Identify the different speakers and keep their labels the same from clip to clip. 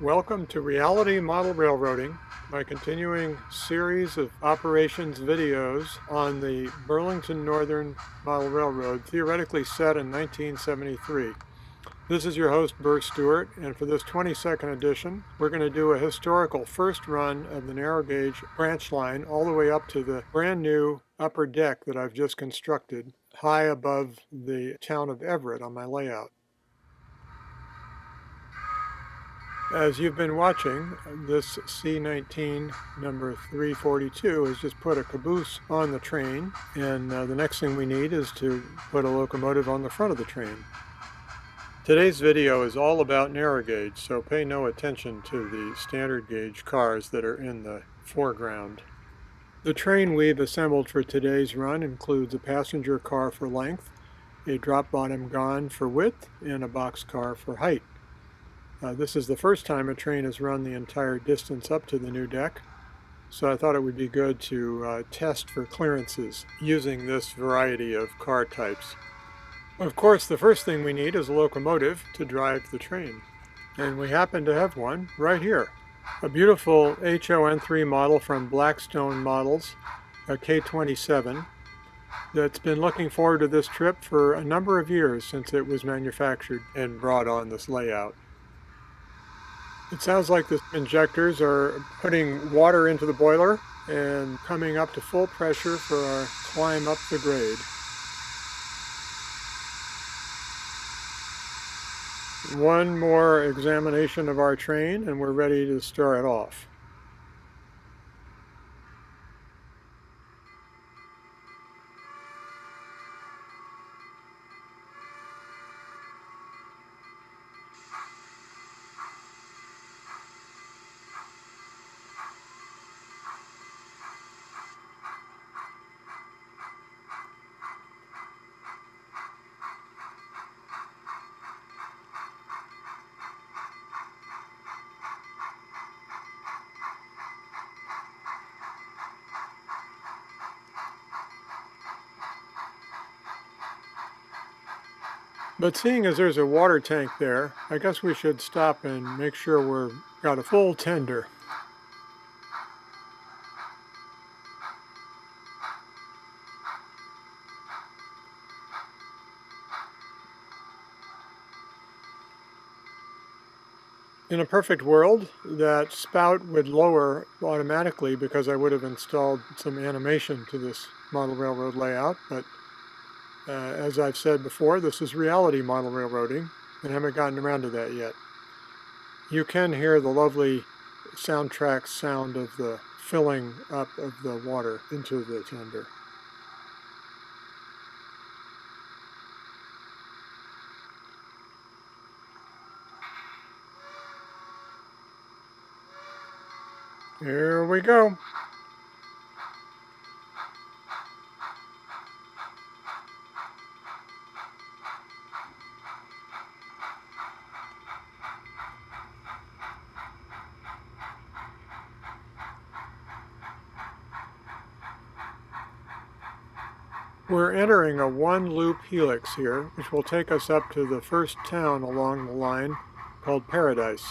Speaker 1: Welcome to Reality Model Railroading, my continuing series of operations videos on the Burrlington Northern Model Railroad, theoretically set in 1973. This is your host, Burr Stewart, and for this 22nd edition, we're going to do a historical first run of the narrow gauge branch line all the way up to the brand new upper deck that I've just constructed high above the town of Everett on my layout. As you've been watching, this C19 number 342 has just put a caboose on the train, and the next thing we need is to put a locomotive on the front of the train. Today's video is all about narrow gauge, so pay no attention to the standard gauge cars that are in the foreground. The train we've assembled for today's run includes a passenger car for length, a drop bottom gon for width, and a box car for height. This is the first time a train has run the entire distance up to the new deck, so I thought it would be good to test for clearances using this variety of car types. Of course, the first thing we need is a locomotive to drive the train, and we happen to have one right here. A beautiful HOn3 model from Blackstone Models K-27 that's been looking forward to this trip for a number of years since it was manufactured and brought on this layout. It sounds like the injectors are putting water into the boiler and coming up to full pressure for our climb up the grade. One more examination of our train and we're ready to start off. But seeing as there's a water tank there, I guess we should stop and make sure we've got a full tender. In a perfect world, that spout would lower automatically because I would have installed some animation to this model railroad layout, but as I've said before, this is reality model railroading, and I haven't gotten around to that yet. You can hear the lovely soundtrack sound of the filling up of the water into the tender. Here we go. We're entering a one-loop helix here, which will take us up to the first town along the line called Paradise.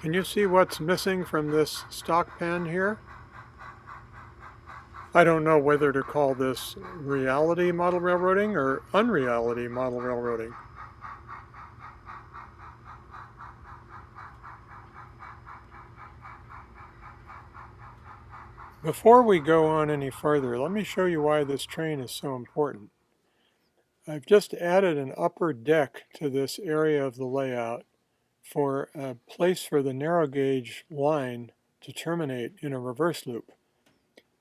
Speaker 1: Can you see what's missing from this stock pen here? I don't know whether to call this reality model railroading or unreality model railroading. Before we go on any further, let me show you why this train is so important. I've just added an upper deck to this area of the layout for a place for the narrow gauge line to terminate in a reverse loop.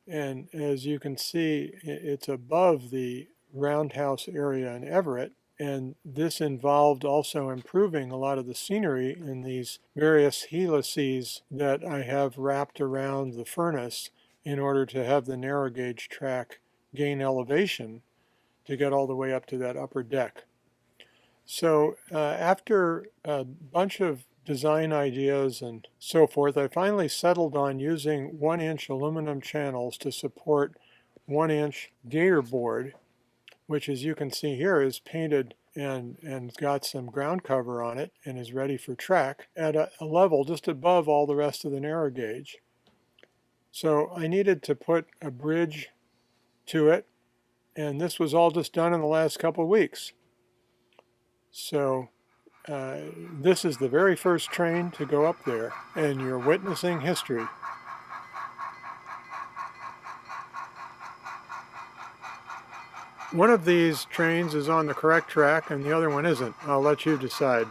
Speaker 1: And as you can see, it's above the roundhouse area in Everett, and this involved also improving a lot of the scenery in these various helices that I have wrapped around the furnace in order to have the narrow gauge track gain elevation to get all the way up to that upper deck. So after a bunch of design ideas and so forth, I finally settled on using 1-inch aluminum channels to support 1-inch gator board, which, as you can see here, is painted and got some ground cover on it and is ready for track at a level just above all the rest of the narrow gauge. So I needed to put a bridge to it, and this was all just done in the last couple of weeks. So this is the very first train to go up there, and you're witnessing history. One of these trains is on the correct track and the other one isn't. I'll let you decide.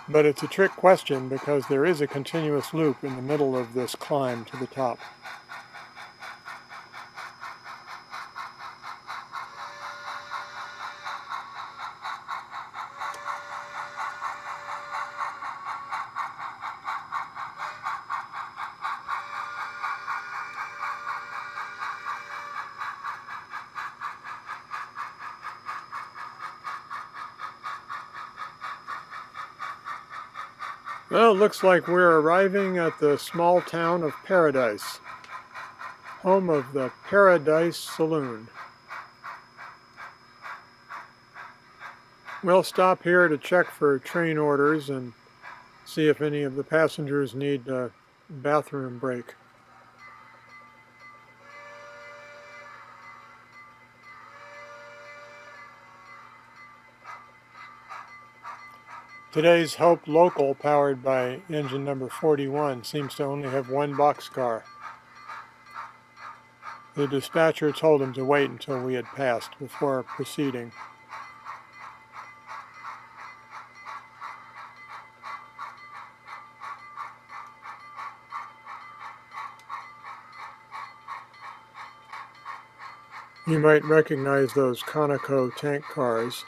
Speaker 1: But it's a trick question because there is a continuous loop in the middle of this climb to the top. Well, it looks like we're arriving at the small town of Paradise, home of the Paradise Saloon. We'll stop here to check for train orders and see if any of the passengers need a bathroom break. Today's Hope Local, powered by engine number 41, seems to only have one boxcar. The dispatcher told him to wait until we had passed before proceeding. You might recognize those Conoco tank cars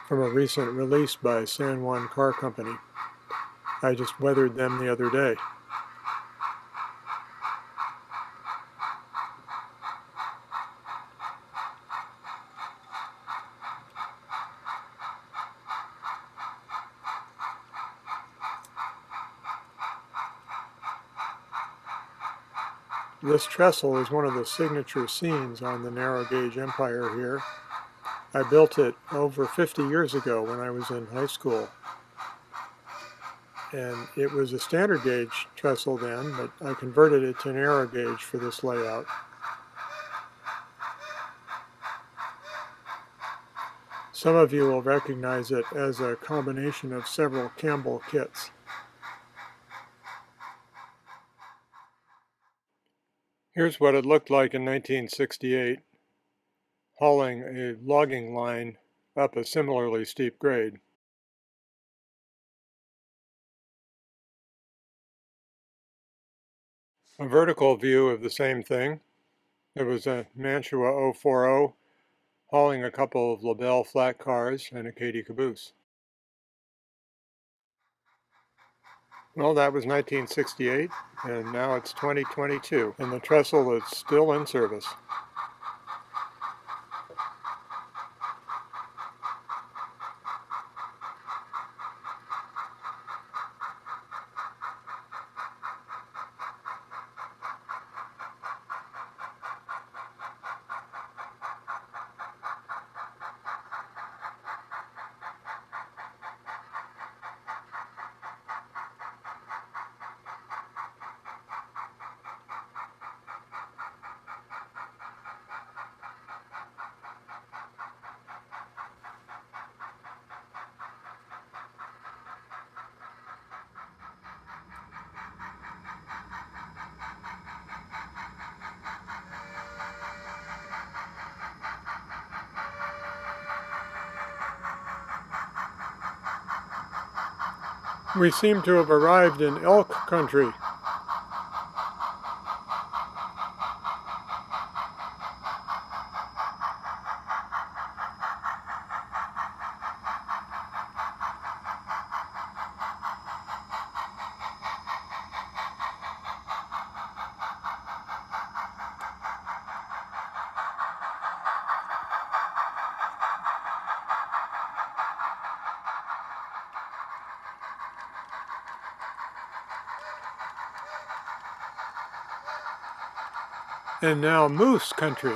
Speaker 1: from a recent release by San Juan Car Company. I just weathered them the other day. This trestle is one of the signature scenes on the narrow gauge empire here. I built it over 50 years ago when I was in high school. And it was a standard gauge trestle then, but I converted it to narrow gauge for this layout. Some of you will recognize it as a combination of several Campbell kits. Here's what it looked like in 1968, hauling a logging line up a similarly steep grade. A vertical view of the same thing. There was a Mantua 040 hauling a couple of LaBelle flat cars and a Katy caboose. Well, that was 1968, and now it's 2022, and the trestle is still in service. We seem to have arrived in elk country. And now moose country.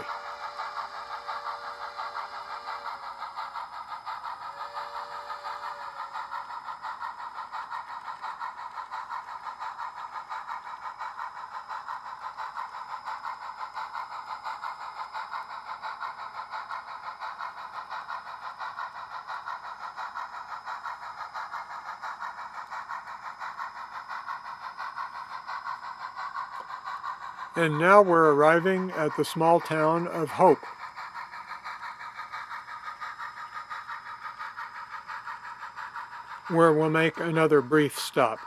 Speaker 1: And now we're arriving at the small town of Hope. Where we'll make another brief stop.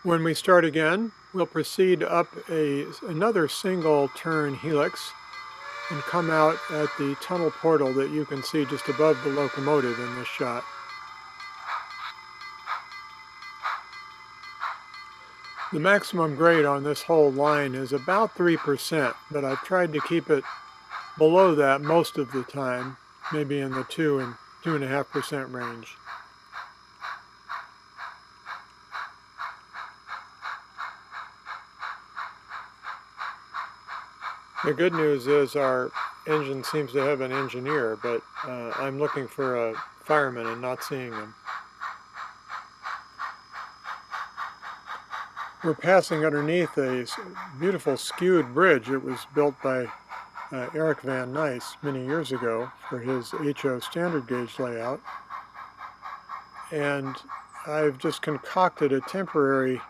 Speaker 1: When we start again, we'll proceed up another single turn helix and come out at the tunnel portal that you can see just above the locomotive in this shot. The maximum grade on this whole line is about 3%, but I've tried to keep it below that most of the time, maybe in the 2 and 2.5% range. The good news is our engine seems to have an engineer, but I'm looking for a fireman and not seeing him. We're passing underneath a beautiful skewed bridge. It was built by Eric Van Nice many years ago for his HO standard gauge layout. And I've just concocted a temporary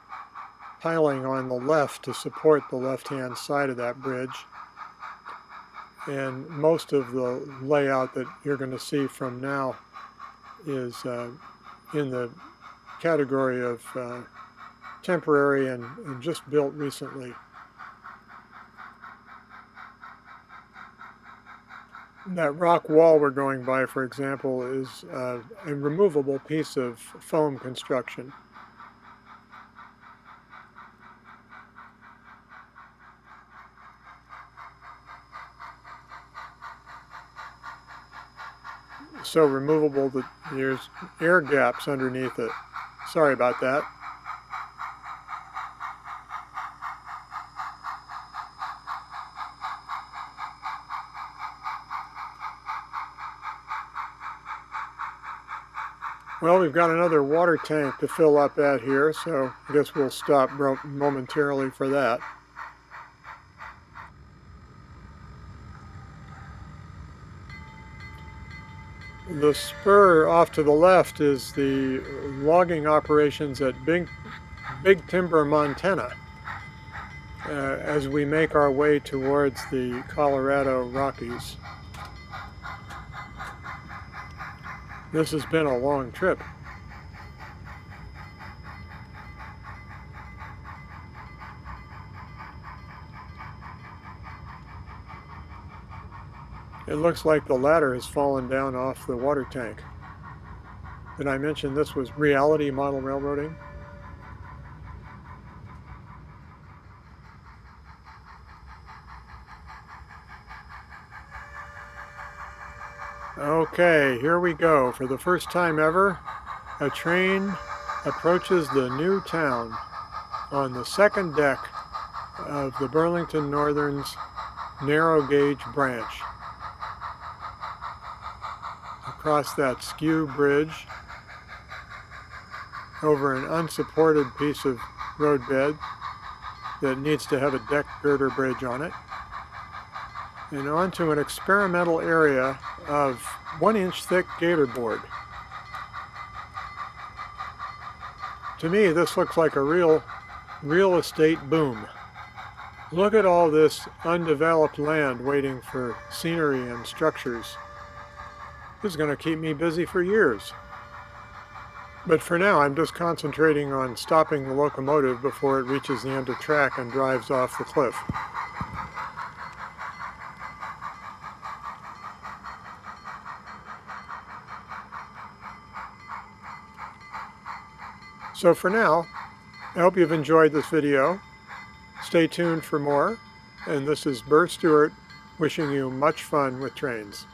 Speaker 1: piling on the left to support the left-hand side of that bridge. And most of the layout that you're going to see from now is in the category of temporary and just built recently. That rock wall we're going by, for example, is a removable piece of foam construction. So removable that there's air gaps underneath it. Sorry about that. Well, we've got another water tank to fill up at here, so I guess we'll stop momentarily for that. The spur off to the left is the logging operations at Big Timber, Montana, as we make our way towards the Colorado Rockies. This has been a long trip. It looks like the ladder has fallen down off the water tank. Did I mention this was reality model railroading? Okay, here we go. For the first time ever, a train approaches the new town on the second deck of the Burrlington Northern's narrow gauge branch. Across that skew bridge, over an unsupported piece of roadbed that needs to have a deck girder bridge on it, and onto an experimental area of 1-inch thick gator board. To me, this looks like a real estate boom. Look at all this undeveloped land waiting for scenery and structures. This is going to keep me busy for years. But for now, I'm just concentrating on stopping the locomotive before it reaches the end of track and drives off the cliff. So for now, I hope you've enjoyed this video. Stay tuned for more, and this is Burr Stewart wishing you much fun with trains.